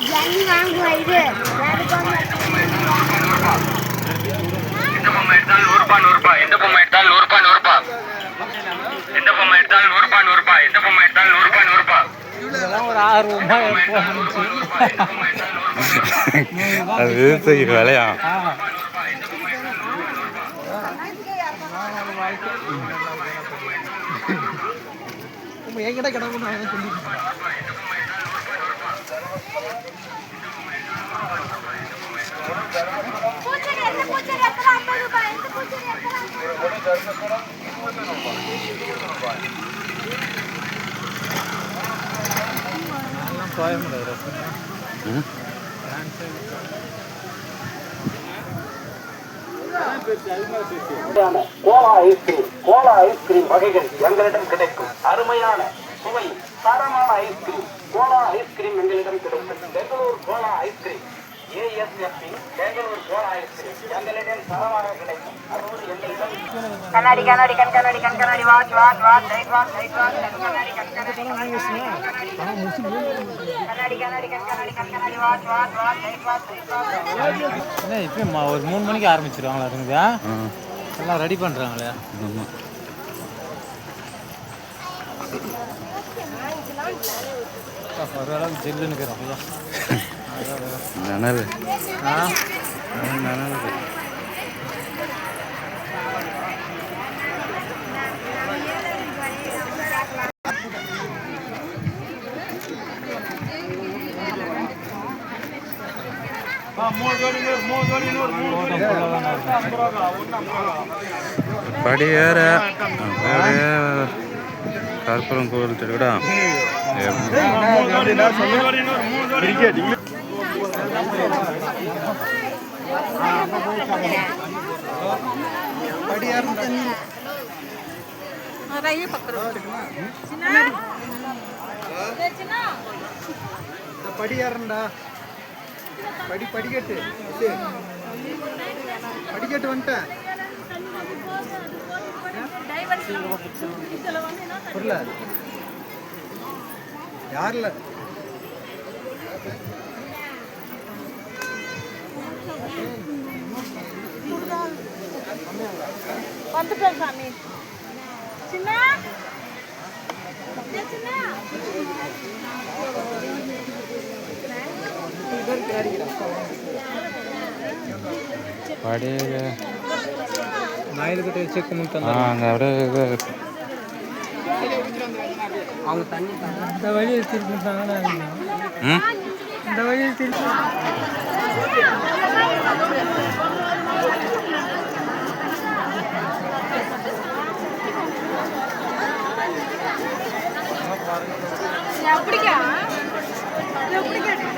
ஜன்னி வாங்குவா இது இந்த பொம்மை எடுத்தால் நூறுபா நூறுபா இந்த பொம்மை எடுத்தால் நூறுபா நூறுபா இந்த பொம்மை எடுத்தால் நூறுபா நூறுபா இந்த பொம்மை எடுத்தால் நூறுபா நூறுபா இதெல்லாம் ஒரு 6 ரூபாய் அது விவசாயிக்கு விலையா என்கிட்ட கிடக்கும் சொல்லி கோலா ஐஸ்கிரீம் வகைகள் எங்களிடம் கிடைக்கும். அருமையான சுவை தரமான ஐஸ்கிரீம் கோலா ஐஸ்கிரீம் எங்களிடம் கிடைக்கும். Bangalore cola ice cream ASFP Bangalore cola ice cream எங்களிடம் தரமாக கிடைக்கும். அதோடு எங்களிடம் கண்ணாடி கண்ணாடி கண் கண்ணாடி கண் கண்ணாடி watch watch watch right watch right watch கண்ணாடி கண் கண்ணாடி கண்ணாடி கண்ணாடி கண் கண்ணாடி கண் கண்ணாடி watch watch watch right watch right watch. என்ன இப்போ ஒரு 3 மணிக்கு ஆரம்பிச்சிருவாங்களா இருக்குதா? எல்லாம் ரெடி பண்ணுறாங்களே. ஓரளவுக்கு ஜெல்லுன்னு இருக்கிறோம். நனவு படி வேற கற்பூரம் கோவில் திருவிடா படியாரண்டா படிக்கட்டு படிக்கட்டு வந்துட்டேன். புரியல யாரில் வந்துட்டேன் சாமி சின்ன படியில் நாயில்கிட்ட செக் பண்ணிட்டு அங்கே அப்படியே அவங்க தண்ணி இந்த வழியில் திருப்பிட்டாங்கன்னா இந்த வழியில் திருப்பி எப்படிக்கா எப்படிக்கா